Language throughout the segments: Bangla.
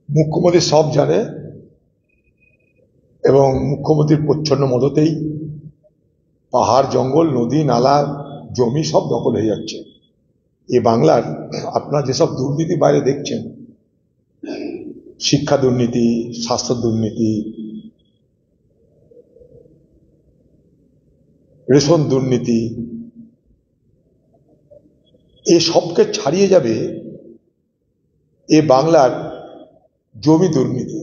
মুখ্যমন্ত্রী সব জানে এবং মুখ্যমন্ত্রীর প্রচ্ছন্ন মদতেই পাহাড়, জঙ্গল, নদী, নালা, জমি সব দখল হয়ে যাচ্ছে। এই বাংলার আপনারা যেসব দুর্নীতি বাইরে দেখছেন, শিক্ষা দুর্নীতি, স্বাস্থ্য দুর্নীতি, রেশন দুর্নীতি, এ সবকে ছাড়িয়ে যাবে এ বাংলার জমি দুর্নীতি।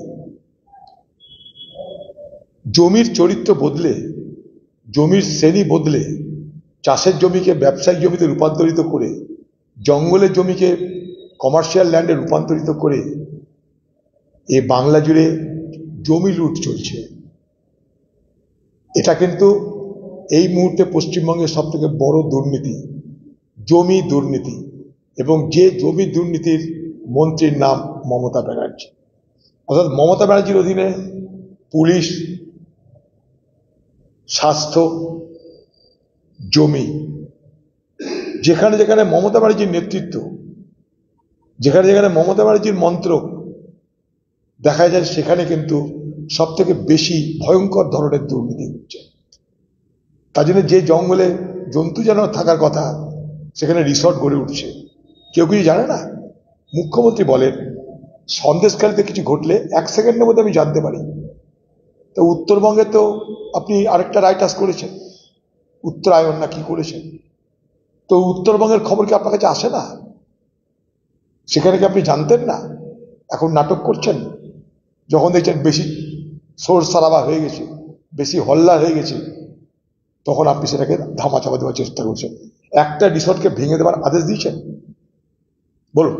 জমির চরিত্র বদলে, জমির শ্রেণী বদলে, চাষের জমিকে ব্যবসায়িক জমিতে রূপান্তরিত করে, জঙ্গলের জমিকে কমার্শিয়াল ল্যান্ডে রূপান্তরিত করে এ বাংলা জুড়ে জমি লুট চলছে। এটা কিন্তু এই মুহূর্তে পশ্চিমবঙ্গের সব থেকে বড় দুর্নীতি, জমি দুর্নীতি। এবং যে জমি দুর্নীতির মন্ত্রীর নাম মমতা ব্যানার্জি। অর্থাৎ মমতা ব্যানার্জির অধীনে পুলিশ, স্বাস্থ্য, জমি, যেখানে যেখানে মমতা ব্যানার্জির নেতৃত্ব, যেখানে যেখানে মমতা ব্যানার্জির মন্ত্রক দেখা যায়, সেখানে কিন্তু সব থেকে বেশি ভয়ঙ্কর ধরনের দুর্নীতি হচ্ছে। তার জন্য যে জঙ্গলে জন্তু জানোয়ার থাকার কথা, সেখানে রিসর্ট গড়ে উঠছে। কেউ কিছু জানে না। মুখ্যমন্ত্রী বলেন সন্দেশখালীতে কিছু ঘটলে 1 সেকেন্ডের মধ্যে আমি জানতে পারি। তো উত্তরবঙ্গে তো আপনি আরেকটা রাইটাস করেছেন, উত্তরায়ণ না কি করেছেন, তো উত্তরবঙ্গের খবর কি আপনার কাছে আসে না? সেখানে কি আপনি জানতেন না? এখন নাটক করছেন। যখন দেখছেন বেশি সোর সারাবা হয়ে গেছে, বেশি হল্লা হয়ে গেছে, তখন আপনি সেটাকে ধামাচাপা দেওয়ার চেষ্টা করছেন। একটা রিসর্টকে ভেঙে দেওয়ার আদেশ দিয়েছেন? বলুন।